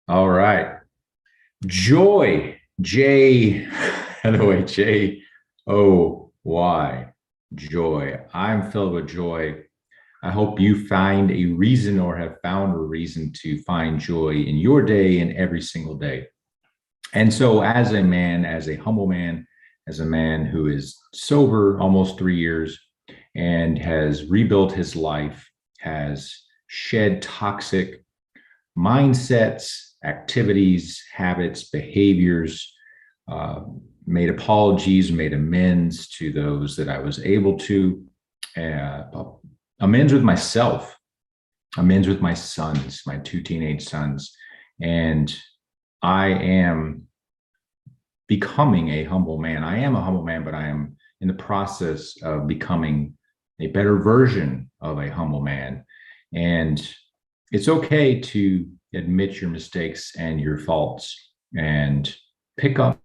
All right. Joy. J, by the way, Joy. Joy. I'm filled with joy. I hope you find a reason or have found a reason to find joy in your day and every single day. And so, as a man, as a humble man, as a man who is sober almost 3 years and has rebuilt his life, has shed toxic mindsets, activities, habits, behaviors, uh, made apologies, made amends to those that I was able to, uh, amends with myself, amends with my sons, my two teenage sons. And I am becoming a humble man. I am a humble man, but I am in the process of becoming a better version of a humble man. And it's okay to admit your mistakes and your faults and pick up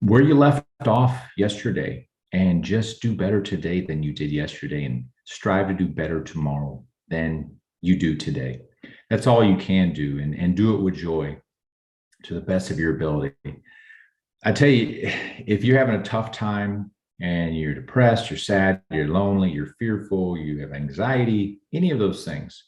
where you left off yesterday and just do better today than you did yesterday and strive to do better tomorrow than you do today. That's all you can do, and do it with joy to the best of your ability. I tell you, if you're having a tough time and you're depressed, you're sad, you're lonely, you're fearful, you have anxiety, any of those things,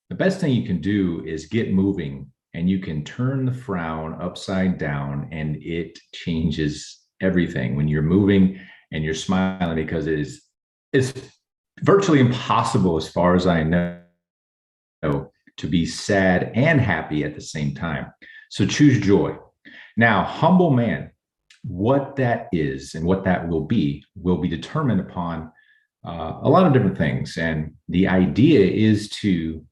the best thing you can do is get moving, and you can turn the frown upside down and it changes everything when you're moving and you're smiling, because it's virtually impossible, as far as I know, to be sad and happy at the same time. So choose joy. Now, humble man, what that is and what that will be determined upon a lot of different things. And the idea is to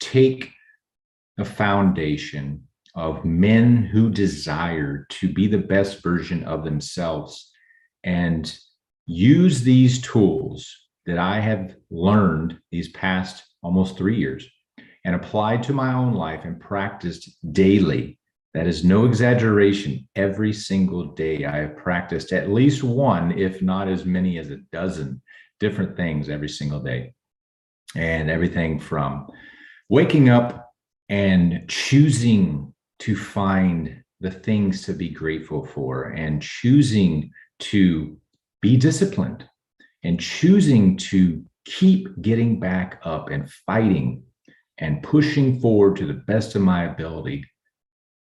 take a foundation of men who desire to be the best version of themselves and use these tools that I have learned these past almost 3 years and applied to my own life and practiced daily. That is no exaggeration. Every single day, I have practiced at least one, if not as many as a dozen different things every single day. And everything from waking up and choosing to find the things to be grateful for, and choosing to be disciplined, and choosing to keep getting back up and fighting and pushing forward to the best of my ability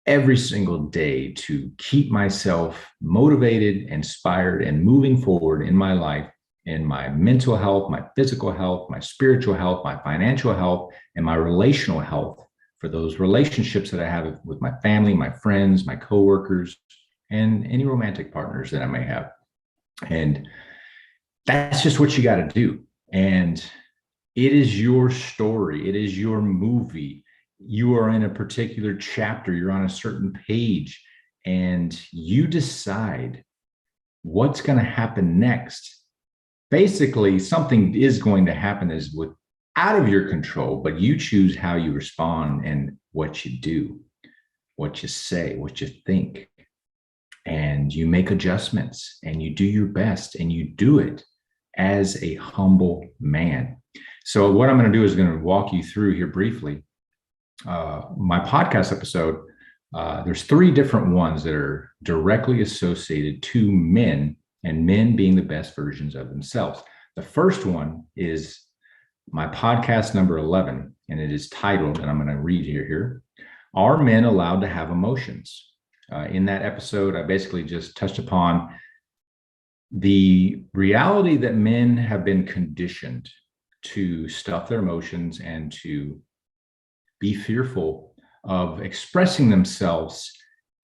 every single day to keep myself motivated, inspired, and moving forward in my life, in my mental health, my physical health, my spiritual health, my financial health, and my relational health, for those relationships that I have with my family, my friends, my coworkers, and any romantic partners that I may have. And that's just what you got to do. And it is your story, it is your movie. You are in a particular chapter, you're on a certain page, and you decide what's going to happen next. Basically, something is going to happen that is out of your control, but you choose how you respond and what you do, what you say, what you think. And you make adjustments and you do your best, and you do it as a humble man. So, what I'm going to do is going to walk you through here briefly my podcast episode. There's three different ones that are directly associated to men, and men being the best versions of themselves. The first one is my podcast number 11, and it is titled, and I'm going to read here, Are Men Allowed to Have Emotions? In that episode, I basically just touched upon the reality that men have been conditioned to stuff their emotions and to be fearful of expressing themselves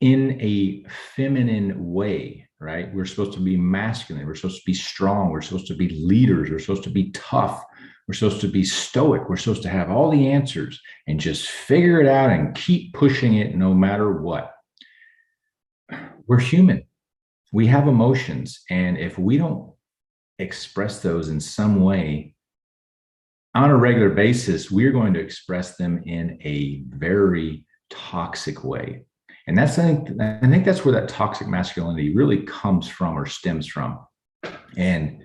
in a feminine way, right? We're supposed to be masculine. We're supposed to be strong. We're supposed to be leaders. We're supposed to be tough. We're supposed to be stoic. We're supposed to have all the answers and just figure it out and keep pushing it no matter what. We're human. We have emotions. And if we don't express those in some way on a regular basis, we're going to express them in a very toxic way. And I think that's where that toxic masculinity really comes from or stems from. And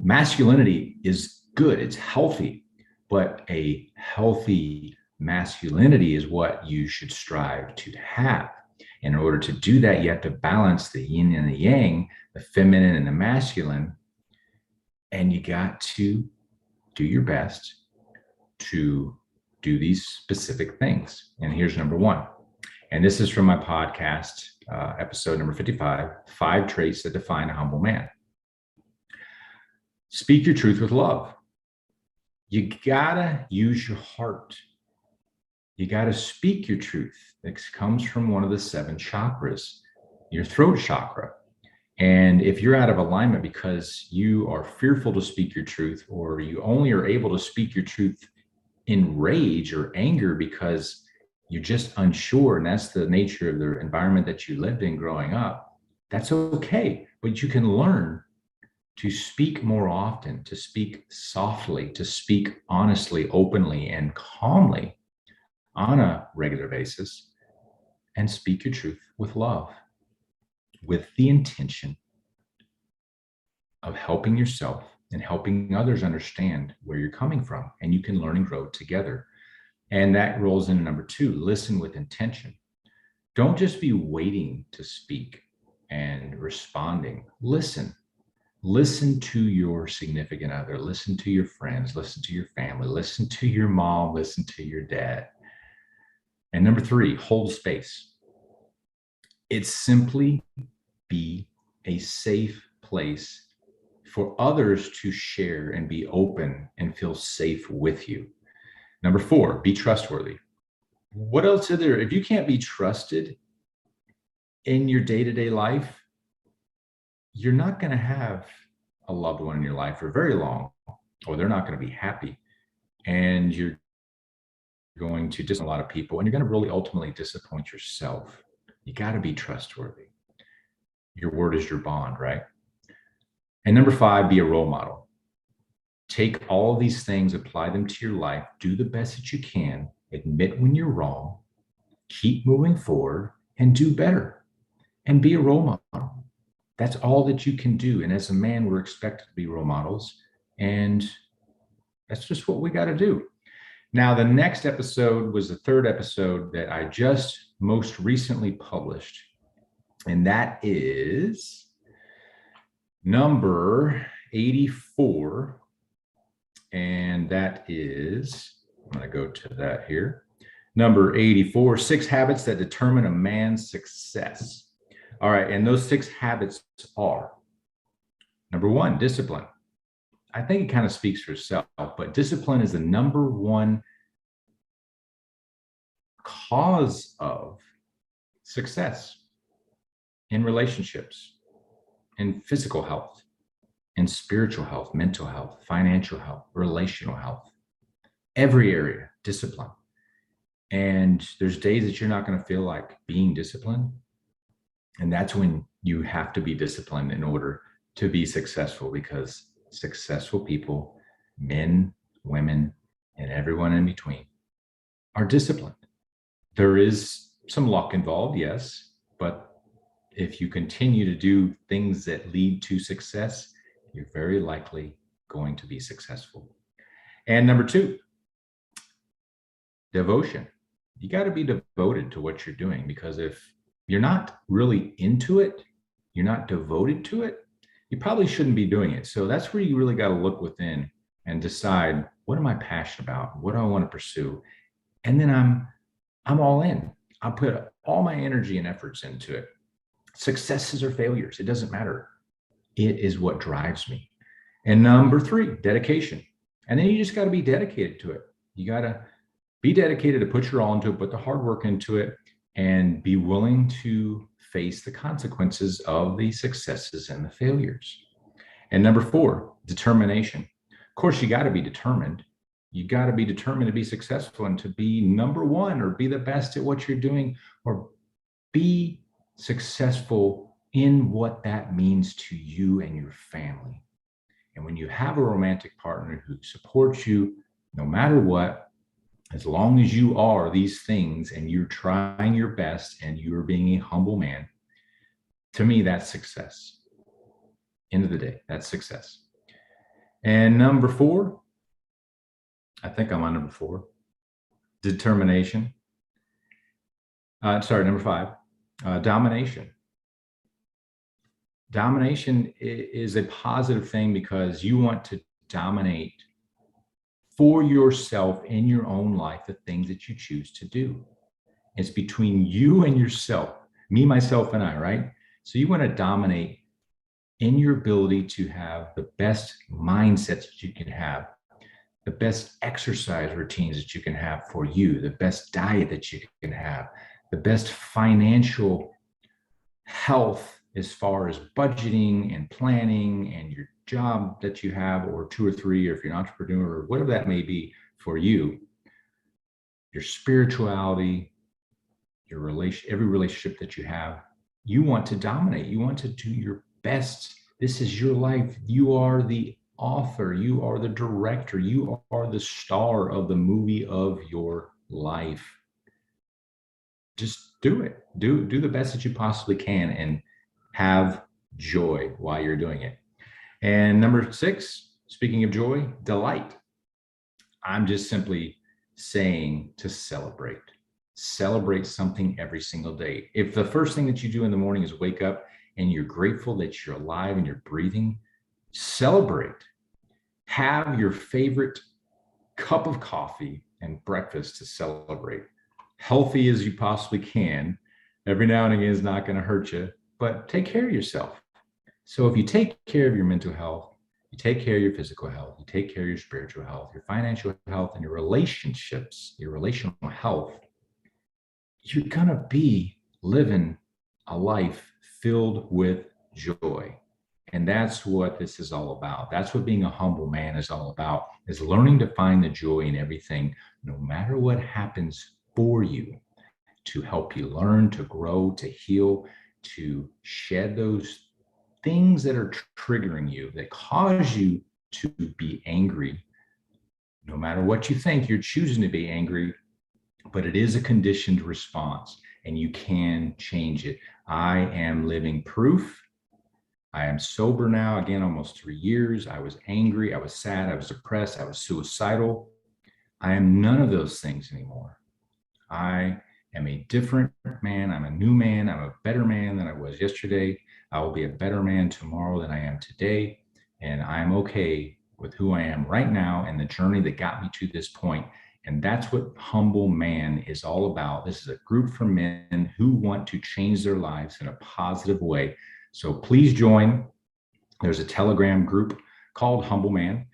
masculinity is good, it's healthy, but a healthy Masculinity is what you should strive to have. In order to do that, you have to balance the yin and the yang, the feminine and the masculine. And you got to do your best to do these specific things. And here's number one. And this is from my podcast, episode number 55, 5 Traits That Define a Humble Man. Speak your truth with love. You gotta use your heart. You gotta speak your truth. It comes from one of the 7 chakras, your throat chakra. And if you're out of alignment because you are fearful to speak your truth, or you only are able to speak your truth in rage or anger because you're just unsure, and that's the nature of the environment that you lived in growing up, that's okay. But you can learn to speak more often, to speak softly, to speak honestly, openly, and calmly on a regular basis, and speak your truth with love, with the intention of helping yourself and helping others understand where you're coming from, and you can learn and grow together. And that rolls into number 2, listen with intention. Don't just be waiting to speak and responding. Listen. Listen to your significant other, listen to your friends, listen to your family, listen to your mom, listen to your dad. And number 3, hold space. It's simply be a safe place for others to share and be open and feel safe with you. Number 4, be trustworthy. What else is there? If you can't be trusted in your day-to-day life, you're not going to have a loved one in your life for very long, or they're not going to be happy. And you're going to disappoint a lot of people, and you're going to really ultimately disappoint yourself. You got to be trustworthy. Your word is your bond, right? And number 5, be a role model. Take all of these things, apply them to your life, do the best that you can, admit when you're wrong, keep moving forward, and do better, and be a role model. That's all that you can do. And as a man, we're expected to be role models. And that's just what we got to do. Now, the next episode was the 3rd episode that I just most recently published. And that is number 84. And that is, I'm going to go to that here. Number 84, 6 habits that determine a man's success. All right, and those 6 habits are, number 1, discipline. I think it kind of speaks for itself, but discipline is the number 1 cause of success in relationships, in physical health, in spiritual health, mental health, financial health, relational health, every area, discipline. And there's days that you're not going to feel like being disciplined. And that's when you have to be disciplined in order to be successful, because successful people, men, women, and everyone in between, are disciplined. There is some luck involved, yes, but if you continue to do things that lead to success, you're very likely going to be successful. And number 2, devotion. You got to be devoted to what you're doing, because if you're not really into it, you're not devoted to it, you probably shouldn't be doing it. So that's where you really got to look within and decide, what am I passionate about? What do I want to pursue? And then I'm all in. I'll put all my energy and efforts into it. Successes or failures, it doesn't matter. It is what drives me. And number 3, dedication. And then you just got to be dedicated to it. You got to be dedicated to put your all into it, put the hard work into it, and be willing to face the consequences of the successes and the failures. And number 4, determination. Of course, you got to be determined. You got to be determined to be successful and to be number 1, or be the best at what you're doing, or be successful in what that means to you and your family. And when you have a romantic partner who supports you no matter what, as long as you are these things and you're trying your best and you're being a humble man, to me, that's success. End of the day, that's success. And number 4, I think I'm on number 4. determination. Number 5, domination. Domination is a positive thing because you want to dominate for yourself in your own life the things that you choose to do. It's between you and yourself, me, myself, and I, right? So you want to dominate in your ability to have the best mindsets that you can have, the best exercise routines that you can have for you, the best diet that you can have, the best financial health as far as budgeting and planning and your job that you have, or 2 or 3, or if you're an entrepreneur or whatever that may be for you, your spirituality, your every relationship that you have, you want to dominate. You want to do your best. This is your life. You are the author. You are the director. You are the star of the movie of your life. Just do it. Do the best that you possibly can and have joy while you're doing it. And number 6, speaking of joy, delight. I'm just simply saying to celebrate. Celebrate something every single day. If the first thing that you do in the morning is wake up and you're grateful that you're alive and you're breathing, celebrate. Have your favorite cup of coffee and breakfast to celebrate. Healthy as you possibly can. Every now and again is not going to hurt you, but take care of yourself. So if you take care of your mental health, you take care of your physical health, you take care of your spiritual health, your financial health, and your relationships, your relational health, you're going to be living a life filled with joy. And that's what this is all about. That's what being a humble man is all about, is learning to find the joy in everything, no matter what happens for you, to help you learn, to grow, to heal, to shed those things that are triggering you, that cause you to be angry. No matter what you think, you're choosing to be angry, but it is a conditioned response and you can change it. I am living proof. I am sober now, again, almost 3 years. I was angry, I was sad, I was depressed, I was suicidal. I am none of those things anymore. I am a different man. I'm a new man. I'm a better man than I was yesterday. I will be a better man tomorrow than I am today. And I'm okay with who I am right now and the journey that got me to this point. And that's what Humble Man is all about. This is a group for men who want to change their lives in a positive way. So please join. There's a Telegram group called Humble Man.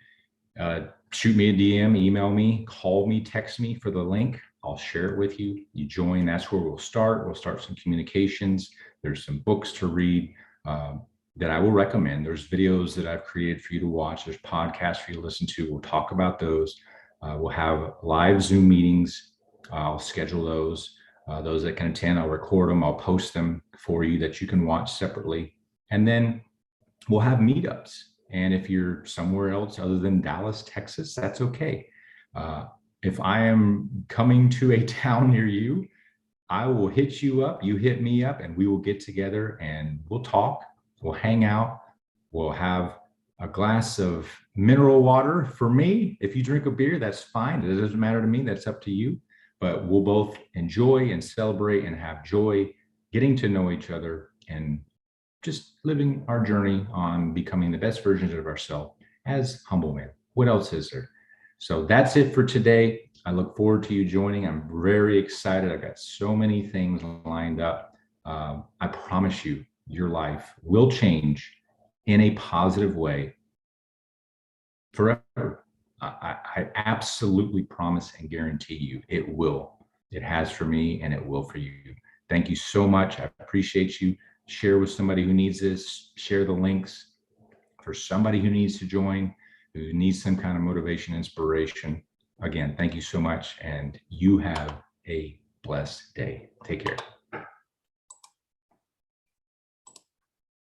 Shoot me a DM, email me, call me, text me for the link. I'll share it with you. You join. That's where we'll start. We'll start some communications. There's some books to read that I will recommend. There's videos that I've created for you to watch. There's podcasts for you to listen to. We'll talk about those. We'll have live Zoom meetings. I'll schedule those. Those that can attend, I'll record them. I'll post them for you that you can watch separately. And then we'll have meetups. And if you're somewhere else other than Dallas, Texas, that's okay. If I am coming to a town near you, I will hit you up, you hit me up, and we will get together and we'll talk, we'll hang out, we'll have a glass of mineral water. For me, if you drink a beer, that's fine. It doesn't matter to me, that's up to you. But we'll both enjoy and celebrate and have joy getting to know each other and just living our journey on becoming the best versions of ourselves as humble men. What else is there? So that's it for today. I look forward to you joining. I'm very excited. I've got so many things lined up. I promise you, your life will change in a positive way forever. I absolutely promise and guarantee you it will. It has for me and it will for you. Thank you so much. I appreciate you. Share with somebody who needs this. Share the links for somebody who needs to join, who needs some kind of motivation, inspiration. Again, thank you so much, and you have a blessed day. Take care.